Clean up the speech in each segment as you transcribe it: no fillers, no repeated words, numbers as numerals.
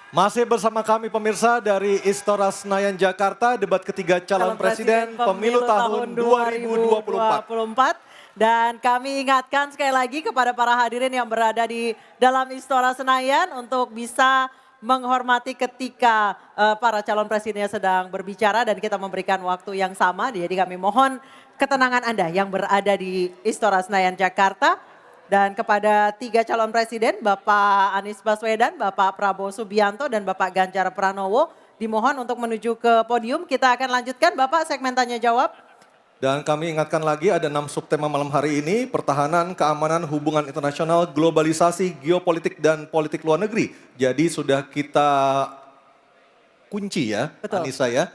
Masih bersama kami pemirsa dari Istora Senayan Jakarta, debat ketiga calon presiden pemilu tahun 2024. Dan kami ingatkan sekali lagi kepada para hadirin yang berada di dalam Istora Senayan untuk bisa menghormati ketika para calon presidennya sedang berbicara dan kita memberikan waktu yang sama. Jadi kami mohon ketenangan Anda yang berada di Istora Senayan Jakarta. Dan kepada tiga calon presiden, Bapak Anies Baswedan, Bapak Prabowo Subianto, dan Bapak Ganjar Pranowo, dimohon untuk menuju ke podium. Kita akan lanjutkan Bapak segmen tanya jawab. Dan kami ingatkan lagi ada 6 subtema malam hari ini, pertahanan, keamanan, hubungan internasional, globalisasi, geopolitik, dan politik luar negeri. Jadi sudah kita kunci ya, Betul. Anissa ya.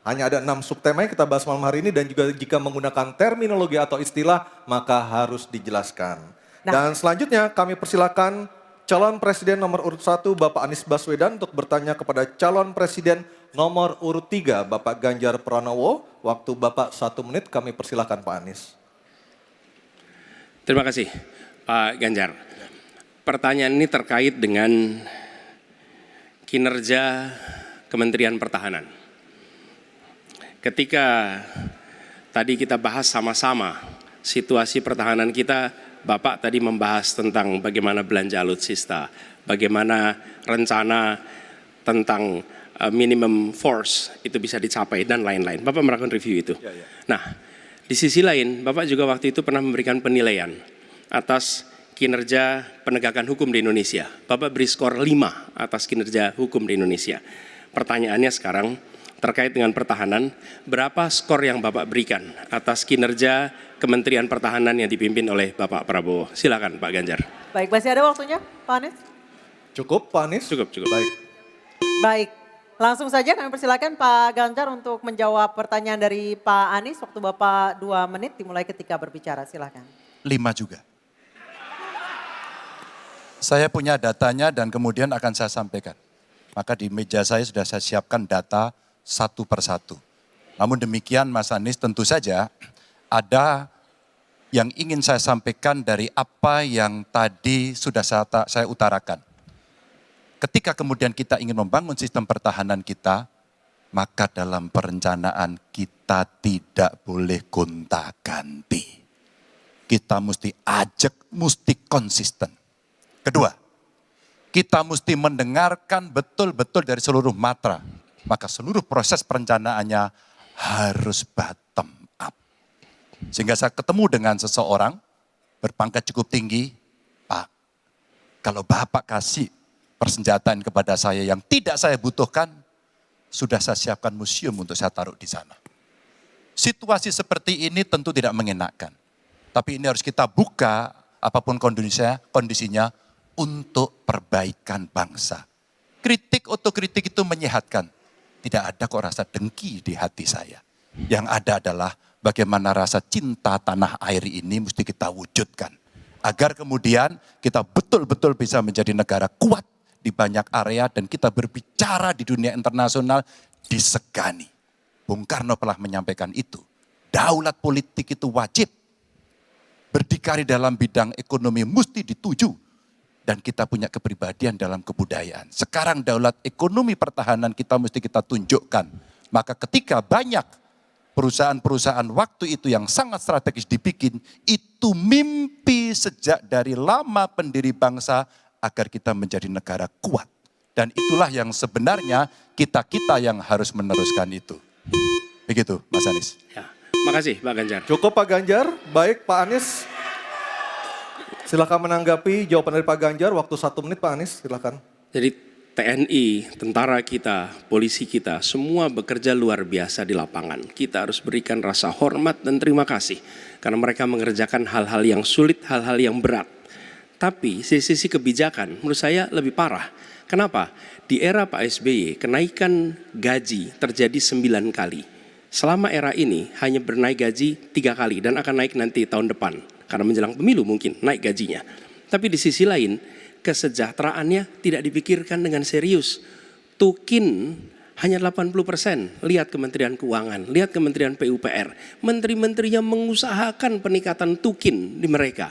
Hanya ada 6 subtema yang kita bahas malam hari ini dan juga jika menggunakan terminologi atau istilah maka harus dijelaskan. Dan selanjutnya kami persilakan calon presiden nomor urut 1 Bapak Anies Baswedan untuk bertanya kepada calon presiden nomor urut 3 Bapak Ganjar Pranowo. Waktu Bapak 1 menit, kami persilakan Pak Anies. Terima kasih Pak Ganjar. Pertanyaan ini terkait dengan kinerja Kementerian Pertahanan. Ketika tadi kita bahas sama-sama situasi pertahanan kita, Bapak tadi membahas tentang bagaimana belanja alutsista, bagaimana rencana tentang minimum force itu bisa dicapai dan lain-lain. Bapak melakukan review itu. Nah, di sisi lain Bapak juga waktu itu pernah memberikan penilaian atas kinerja penegakan hukum di Indonesia. Bapak beri skor 5 atas kinerja hukum di Indonesia. Pertanyaannya sekarang terkait dengan pertahanan, berapa skor yang Bapak berikan atas kinerja Kementerian Pertahanan yang dipimpin oleh Bapak Prabowo? Silakan Pak Ganjar. Baik, masih ada waktunya Pak Anies? Cukup Pak Anies? Cukup. Baik, langsung saja kami persilakan Pak Ganjar untuk menjawab pertanyaan dari Pak Anies. Waktu Bapak 2 menit dimulai ketika berbicara, silakan. 5 juga. Saya punya datanya dan kemudian akan saya sampaikan. Maka di meja saya sudah saya siapkan data satu persatu. Namun demikian Mas Anies, tentu saja ada yang ingin saya sampaikan dari apa yang tadi sudah saya utarakan. Ketika kemudian kita ingin membangun sistem pertahanan kita, maka dalam perencanaan kita tidak boleh gonta-ganti. Kita mesti ajak, mesti konsisten. Kedua, kita mesti mendengarkan betul-betul dari seluruh matra. Maka seluruh proses perencanaannya harus bottom up. Sehingga saya ketemu dengan seseorang berpangkat cukup tinggi, Pak, kalau Bapak kasih persenjataan kepada saya yang tidak saya butuhkan, sudah saya siapkan museum untuk saya taruh di sana. Situasi seperti ini tentu tidak mengenakan. Tapi ini harus kita buka apapun kondisinya untuk perbaikan bangsa. Kritik, otokritik itu menyehatkan. Tidak ada kok rasa dengki di hati saya. Yang ada adalah bagaimana rasa cinta tanah air ini mesti kita wujudkan. Agar kemudian kita betul-betul bisa menjadi negara kuat di banyak area dan kita berbicara di dunia internasional disegani. Bung Karno telah menyampaikan itu. Daulat politik itu wajib. Berdikari dalam bidang ekonomi mesti dituju. Dan kita punya kepribadian dalam kebudayaan. Sekarang daulat ekonomi pertahanan kita mesti kita tunjukkan. Maka ketika banyak perusahaan-perusahaan waktu itu yang sangat strategis dibikin, itu mimpi sejak dari lama pendiri bangsa agar kita menjadi negara kuat. Dan itulah yang sebenarnya kita-kita yang harus meneruskan itu. Begitu Mas Anies. Ya, makasih Pak Ganjar. Cukup Pak Ganjar, baik Pak Anies. Silakan menanggapi jawaban dari Pak Ganjar, waktu 1 menit Pak Anies, silakan. Jadi TNI, tentara kita, polisi kita, semua bekerja luar biasa di lapangan. Kita harus berikan rasa hormat dan terima kasih. Karena mereka mengerjakan hal-hal yang sulit, hal-hal yang berat. Tapi sisi kebijakan menurut saya lebih parah. Kenapa? Di era Pak SBY, kenaikan gaji terjadi 9 kali. Selama era ini hanya bernaik gaji 3 kali dan akan naik nanti tahun depan. Karena menjelang pemilu mungkin naik gajinya. Tapi di sisi lain kesejahteraannya tidak dipikirkan dengan serius. Tukin hanya 80%. Lihat Kementerian Keuangan, lihat Kementerian PUPR. Menteri-menterinya mengusahakan peningkatan tukin di mereka.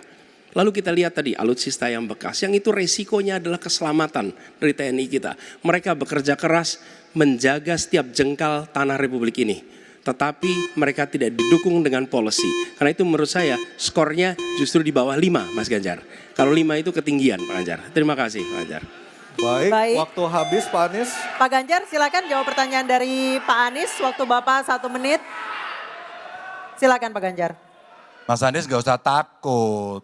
Lalu kita lihat tadi alutsista yang bekas, yang itu resikonya adalah keselamatan dari TNI kita. Mereka bekerja keras menjaga setiap jengkal tanah Republik ini. Tetapi mereka tidak didukung dengan policy. Karena itu menurut saya skornya justru di bawah 5 Mas Ganjar. Kalau 5 itu ketinggian Pak Ganjar. Terima kasih Pak Ganjar. Baik, waktu habis Pak Anies. Pak Ganjar silakan jawab pertanyaan dari Pak Anies. Waktu Bapak 1 menit. Silakan Pak Ganjar. Mas Anies gak usah takut.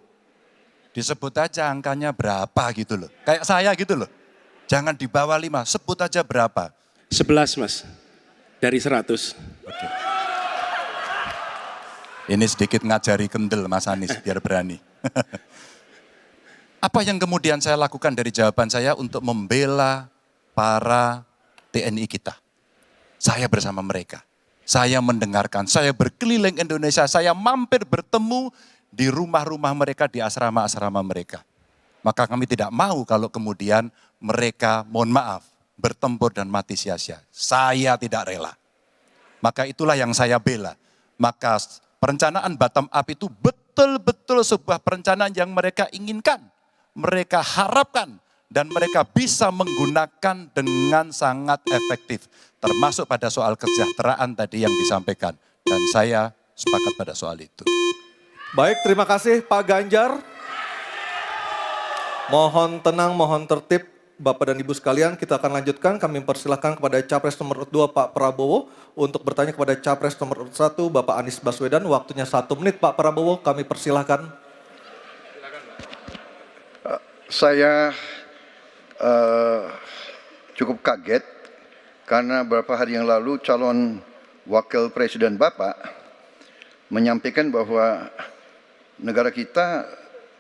Disebut aja angkanya berapa gitu loh. Kayak saya gitu loh. Jangan di bawah 5, sebut aja berapa. 11 Mas, dari 100. Oke. Ini sedikit ngajari kendel Mas Anies biar berani. Apa yang kemudian saya lakukan dari jawaban saya untuk membela para TNI kita? Saya bersama mereka. Saya mendengarkan, saya berkeliling Indonesia, saya mampir bertemu di rumah-rumah mereka, di asrama-asrama mereka. Maka kami tidak mau kalau kemudian mereka, mohon maaf, bertempur dan mati sia-sia. Saya tidak rela. Maka itulah yang saya bela. Maka perencanaan bottom up itu betul-betul sebuah perencanaan yang mereka inginkan. Mereka harapkan dan mereka bisa menggunakan dengan sangat efektif. Termasuk pada soal kesejahteraan tadi yang disampaikan. Dan saya sepakat pada soal itu. Baik, terima kasih Pak Ganjar. Mohon tenang, mohon tertib Bapak dan Ibu sekalian. Kita akan lanjutkan, kami persilahkan kepada Capres nomor 2 Pak Prabowo untuk bertanya kepada Capres nomor 1 Bapak Anies Baswedan. Waktunya 1 menit Pak Prabowo, kami persilahkan. Saya cukup kaget karena beberapa hari yang lalu calon wakil presiden Bapak menyampaikan bahwa negara kita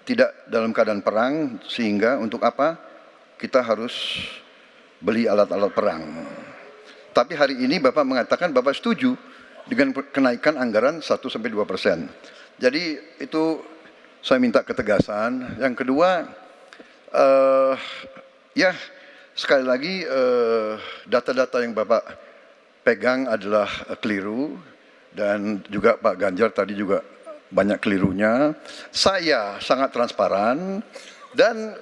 tidak dalam keadaan perang, sehingga untuk apa kita harus beli alat-alat perang. Tapi hari ini Bapak mengatakan Bapak setuju dengan kenaikan anggaran 1-2%. Jadi itu saya minta ketegasan. Yang kedua, ya sekali lagi data-data yang Bapak pegang adalah keliru, dan juga Pak Ganjar tadi juga banyak kelirunya. Saya sangat transparan dan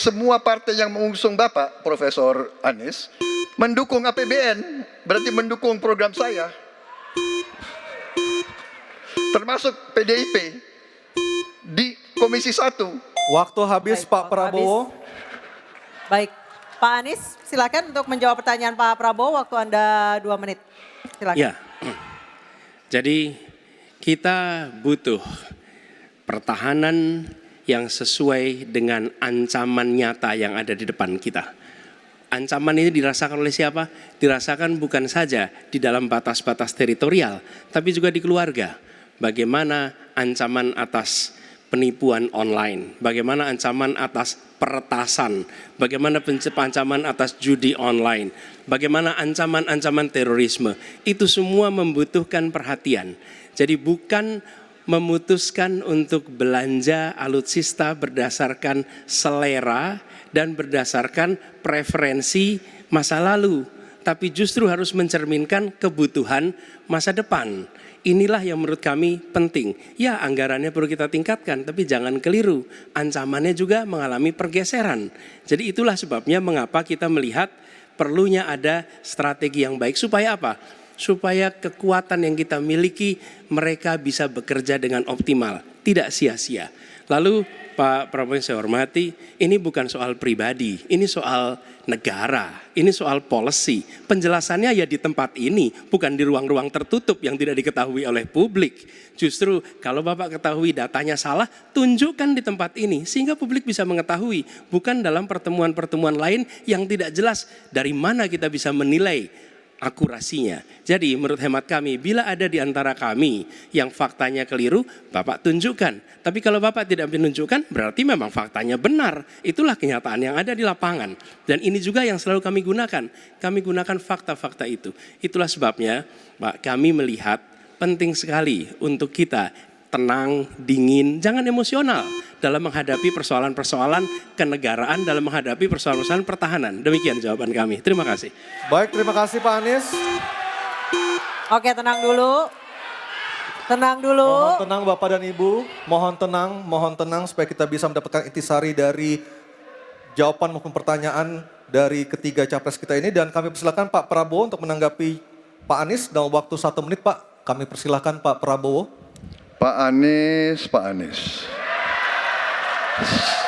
semua partai yang mengusung Bapak Profesor Anies mendukung APBN, berarti mendukung program saya. Termasuk PDIP di Komisi 1. Waktu habis Pak Prabowo. Baik, Pak Anies silakan untuk menjawab pertanyaan Pak Prabowo. Waktu Anda 2 menit. Silakan. Ya, jadi kita butuh pertahanan yang sesuai dengan ancaman nyata yang ada di depan kita. Ancaman ini dirasakan oleh siapa? Dirasakan bukan saja di dalam batas-batas teritorial, tapi juga di keluarga. Bagaimana ancaman atas penipuan online, bagaimana ancaman atas peretasan, bagaimana ancaman atas judi online, bagaimana ancaman-ancaman terorisme. Itu semua membutuhkan perhatian. Jadi bukan memutuskan untuk belanja alutsista berdasarkan selera dan berdasarkan preferensi masa lalu, tapi justru harus mencerminkan kebutuhan masa depan. Inilah yang menurut kami penting. Ya, anggarannya perlu kita tingkatkan, tapi jangan keliru. Ancamannya juga mengalami pergeseran. Jadi itulah sebabnya mengapa kita melihat perlunya ada strategi yang baik. Supaya apa? Supaya kekuatan yang kita miliki mereka bisa bekerja dengan optimal, tidak sia-sia. Lalu Pak Prabowo yang saya hormati, ini bukan soal pribadi, ini soal negara, ini soal policy. Penjelasannya ya di tempat ini, bukan di ruang-ruang tertutup yang tidak diketahui oleh publik. Justru kalau Bapak ketahui datanya salah, tunjukkan di tempat ini sehingga publik bisa mengetahui. Bukan dalam pertemuan-pertemuan lain yang tidak jelas dari mana kita bisa menilai akurasinya. Jadi menurut hemat kami, bila ada di antara kami yang faktanya keliru, Bapak tunjukkan. Tapi kalau Bapak tidak menunjukkan, berarti memang faktanya benar. Itulah kenyataan yang ada di lapangan. Dan ini juga yang selalu kami gunakan. Kami gunakan fakta-fakta itu. Itulah sebabnya, Pak, kami melihat penting sekali untuk kita tenang, dingin, jangan emosional dalam menghadapi persoalan-persoalan kenegaraan, dalam menghadapi persoalan-persoalan pertahanan. Demikian jawaban kami. Terima kasih. Baik, terima kasih Pak Anies. Oke, tenang dulu. Tenang dulu. Mohon tenang Bapak dan Ibu, mohon tenang supaya kita bisa mendapatkan intisari dari jawaban maupun pertanyaan dari ketiga capres kita ini. Dan kami persilakan Pak Prabowo untuk menanggapi Pak Anies dalam waktu 1 menit Pak. Kami persilakan Pak Prabowo. Pak Anies.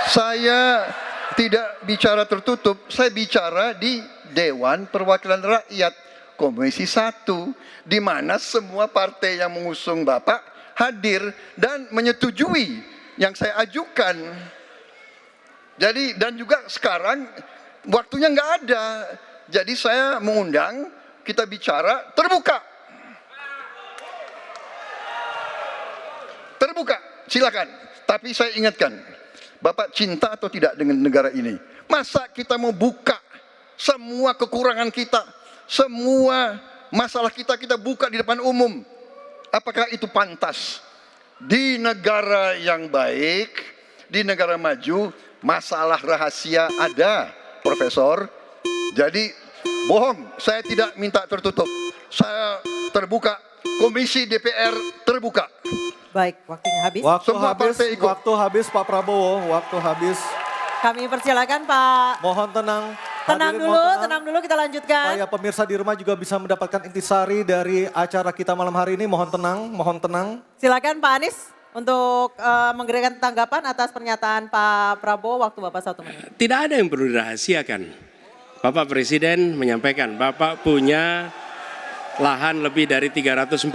Saya tidak bicara tertutup, saya bicara di Dewan Perwakilan Rakyat Komisi 1, di mana semua partai yang mengusung Bapak hadir dan menyetujui yang saya ajukan. Jadi dan juga sekarang waktunya nggak ada, jadi saya mengundang kita bicara terbuka. Terbuka, silakan. Tapi saya ingatkan, Bapak cinta atau tidak dengan negara ini? Masa kita mau buka semua kekurangan kita, semua masalah kita buka di depan umum? Apakah itu pantas? Di negara yang baik, di negara maju, masalah rahasia ada, Profesor. Jadi bohong, saya tidak minta tertutup. Saya terbuka, Komisi DPR terbuka. Baik, waktunya habis. Waktu habis Pak Prabowo, waktu habis. Kami persilakan Pak. Mohon tenang. Tenang Hadirin, dulu, mohon tenang dulu kita lanjutkan. Supaya pemirsa di rumah juga bisa mendapatkan intisari dari acara kita malam hari ini. Mohon tenang. Silakan Pak Anies untuk memberikan tanggapan atas pernyataan Pak Prabowo. Waktu Bapak 1 menit. Tidak ada yang perlu dirahasiakan. Bapak Presiden menyampaikan, Bapak punya lahan lebih dari 340.000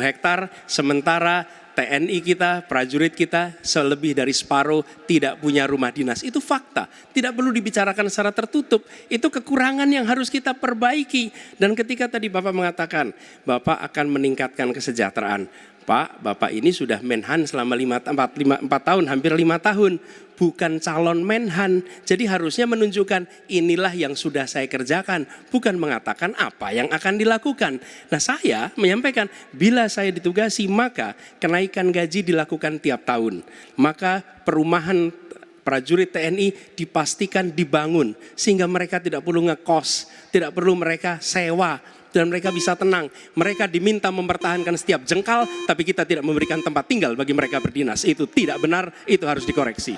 hektar, sementara TNI kita, prajurit kita, selebih dari separuh tidak punya rumah dinas. Itu fakta, tidak perlu dibicarakan secara tertutup. Itu kekurangan yang harus kita perbaiki. Dan ketika tadi Bapak mengatakan, Bapak akan meningkatkan kesejahteraan. Pak, Bapak ini sudah Menhan selama 4 tahun, hampir 5 tahun. Bukan calon Menhan, jadi harusnya menunjukkan inilah yang sudah saya kerjakan. Bukan mengatakan apa yang akan dilakukan. Nah saya menyampaikan, bila saya ditugasi maka kenaikan gaji dilakukan tiap tahun. Maka perumahan prajurit TNI dipastikan dibangun. Sehingga mereka tidak perlu ngekos, tidak perlu mereka sewa. Dan mereka bisa tenang. Mereka diminta mempertahankan setiap jengkal, tapi kita tidak memberikan tempat tinggal bagi mereka berdinas. Itu tidak benar, itu harus dikoreksi.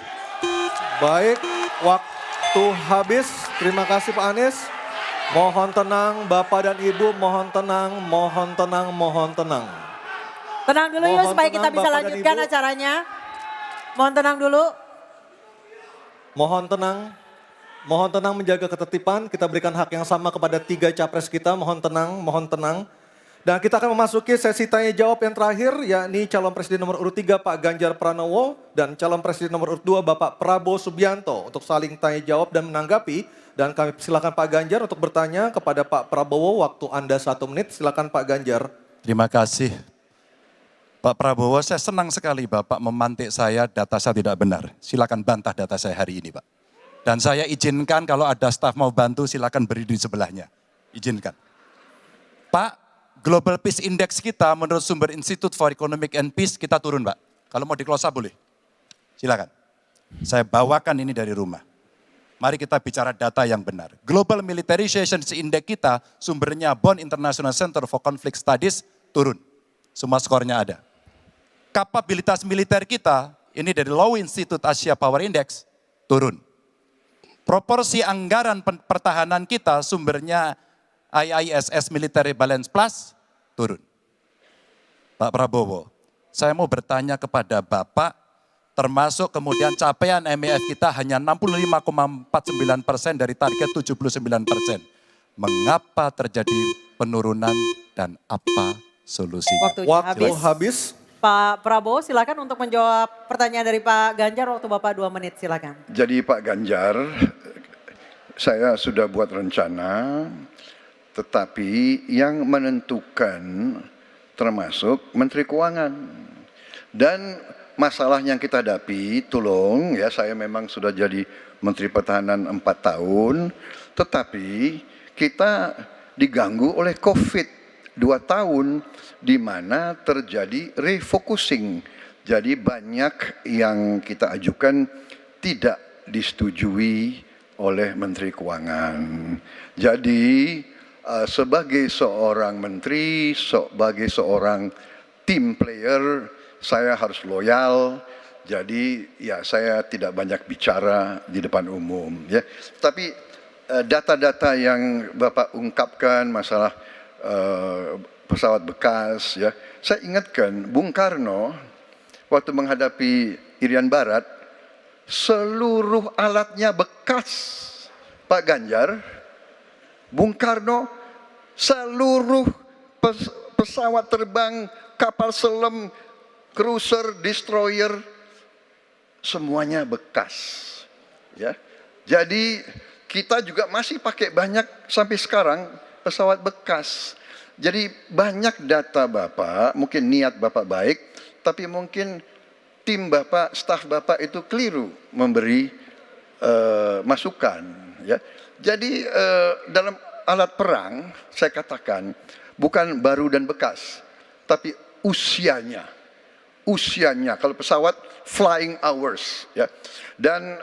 Baik, waktu habis. Terima kasih Pak Anies. Mohon tenang Bapak dan Ibu, mohon tenang. Tenang dulu yuk Mohon supaya kita tenang, bisa Bapak dan lanjutkan Ibu. acaranya. Mohon tenang dulu. Mohon tenang menjaga ketertiban, kita berikan hak yang sama kepada 3 capres kita, mohon tenang. Dan kita akan memasuki sesi tanya jawab yang terakhir, yakni calon presiden nomor urut 3 Pak Ganjar Pranowo dan calon presiden nomor urut 2 Bapak Prabowo Subianto untuk saling tanya jawab dan menanggapi. Dan kami silakan Pak Ganjar untuk bertanya kepada Pak Prabowo, waktu Anda 1 menit, silakan Pak Ganjar. Terima kasih. Pak Prabowo, saya senang sekali Bapak memantik saya, data saya tidak benar. Silakan bantah data saya hari ini Pak. Dan saya izinkan kalau ada staf mau bantu silakan berdiri di sebelahnya. Izinkan. Pak, Global Peace Index kita menurut sumber Institute for Economic and Peace kita turun Pak. Kalau mau diklosa boleh. Silakan. Saya bawakan ini dari rumah. Mari kita bicara data yang benar. Global Militarization Index kita sumbernya Bonn International Center for Conflict Studies turun. Semua skornya ada. Kapabilitas militer kita, ini dari Law Institute Asia Power Index, turun. Proporsi anggaran pertahanan kita sumbernya IISS Military Balance Plus, turun. Pak Prabowo, saya mau bertanya kepada Bapak, termasuk kemudian capaian MEF kita hanya 65,49% dari target 79%. Mengapa terjadi penurunan dan apa solusinya? Waktunya Waktu habis. Pak Prabowo silakan untuk menjawab pertanyaan dari Pak Ganjar, waktu Bapak 2 menit silakan. Jadi Pak Ganjar, saya sudah buat rencana, tetapi yang menentukan termasuk Menteri Keuangan. Dan masalah yang kita hadapi, tolong ya, saya memang sudah jadi Menteri Pertahanan 4 tahun, tetapi kita diganggu oleh COVID 2 tahun, di mana terjadi refocusing. Jadi banyak yang kita ajukan tidak disetujui oleh Menteri Keuangan. Jadi sebagai seorang menteri, sebagai seorang team player, saya harus loyal. Jadi ya saya tidak banyak bicara di depan umum ya. Tapi data-data yang Bapak ungkapkan masalah pesawat bekas ya. Saya ingatkan Bung Karno waktu menghadapi Irian Barat, seluruh alatnya bekas. Pak Ganjar, Bung Karno, seluruh pesawat terbang, kapal selam, cruiser, destroyer, semuanya bekas. Ya, jadi kita juga masih pakai banyak sampai sekarang pesawat bekas. Jadi banyak data Bapak, mungkin niat Bapak baik, tapi mungkin tim Bapak, staf Bapak itu keliru memberi masukan. Ya, jadi dalam alat perang saya katakan bukan baru dan bekas, tapi usianya. Kalau pesawat flying hours ya. Dan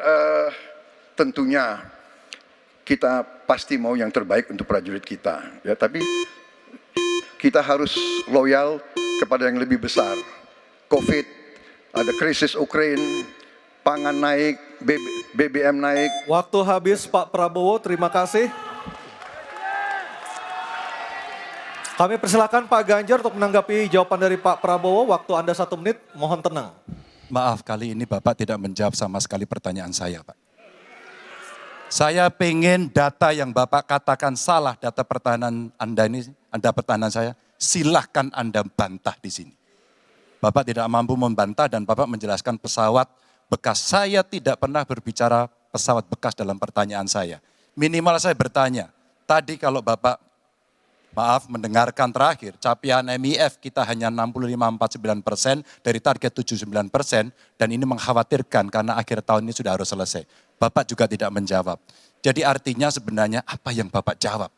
tentunya kita pasti mau yang terbaik untuk prajurit kita ya, tapi kita harus loyal kepada yang lebih besar. Covid, ada krisis Ukraina, pangan naik, BBM naik. Waktu habis Pak Prabowo, terima kasih. Kami persilakan Pak Ganjar untuk menanggapi jawaban dari Pak Prabowo. Waktu Anda 1 menit, mohon tenang. Maaf, kali ini Bapak tidak menjawab sama sekali pertanyaan saya, Pak. Saya pengen data yang Bapak katakan salah, data pertahanan Anda ini, Anda pertahanan saya, silahkan Anda bantah di sini. Bapak tidak mampu membantah dan Bapak menjelaskan pesawat bekas. Saya tidak pernah berbicara pesawat bekas dalam pertanyaan saya. Minimal saya bertanya, tadi kalau Bapak mendengarkan terakhir, capaian MIF kita hanya 65-49% dari target 79% dan ini mengkhawatirkan karena akhir tahun ini sudah harus selesai. Bapak juga tidak menjawab. Jadi artinya sebenarnya apa yang Bapak jawab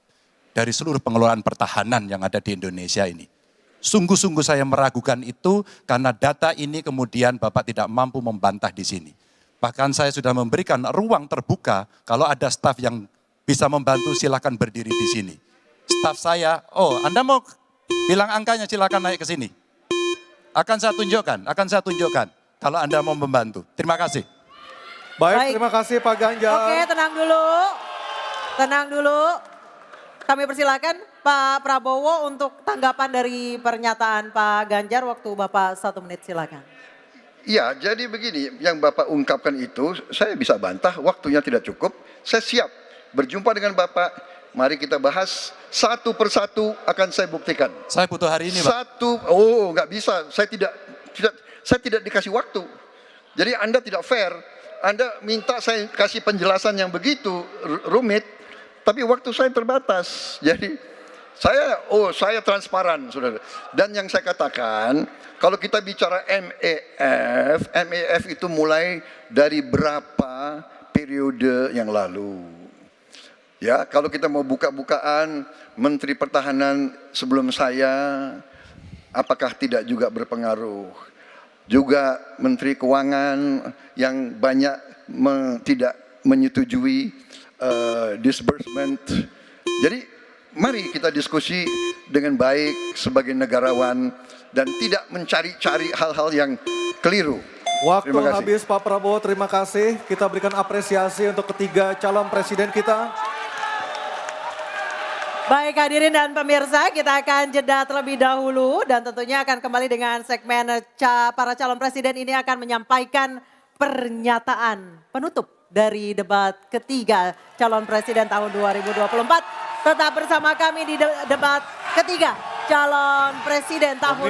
dari seluruh pengelolaan pertahanan yang ada di Indonesia ini. Sungguh-sungguh saya meragukan itu karena data ini kemudian Bapak tidak mampu membantah di sini. Bahkan saya sudah memberikan ruang terbuka kalau ada staf yang bisa membantu silakan berdiri di sini. Staf saya, Anda mau bilang angkanya silakan naik ke sini. Akan saya tunjukkan kalau Anda mau membantu. Terima kasih. Baik, terima kasih Pak Ganjar. Oke, tenang dulu. Kami persilakan Pak Prabowo untuk tanggapan dari pernyataan Pak Ganjar. Waktu Bapak 1 menit, silakan. Ya, jadi begini, yang Bapak ungkapkan itu saya bisa bantah, waktunya tidak cukup. Saya siap berjumpa dengan Bapak. Mari kita bahas satu persatu akan saya buktikan. Saya butuh hari ini, Pak. Nggak bisa. Saya tidak dikasih waktu. Jadi Anda tidak fair. Anda minta saya kasih penjelasan yang begitu rumit, tapi waktu saya terbatas. Jadi saya transparan, saudara. Dan yang saya katakan, kalau kita bicara MEF itu mulai dari berapa periode yang lalu. Ya, kalau kita mau buka-bukaan, Menteri Pertahanan sebelum saya, apakah tidak juga berpengaruh? Juga Menteri Keuangan yang banyak tidak menyetujui disbursement. Jadi mari kita diskusi dengan baik sebagai negarawan dan tidak mencari-cari hal-hal yang keliru. Waktu habis Pak Prabowo, terima kasih. Kita berikan apresiasi untuk ketiga calon presiden kita. Baik hadirin dan pemirsa, kita akan jeda terlebih dahulu dan tentunya akan kembali dengan segmen para calon presiden ini akan menyampaikan pernyataan penutup dari debat ketiga calon presiden tahun 2024. Tetap bersama kami di debat ketiga calon presiden tahun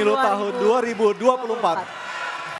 2024.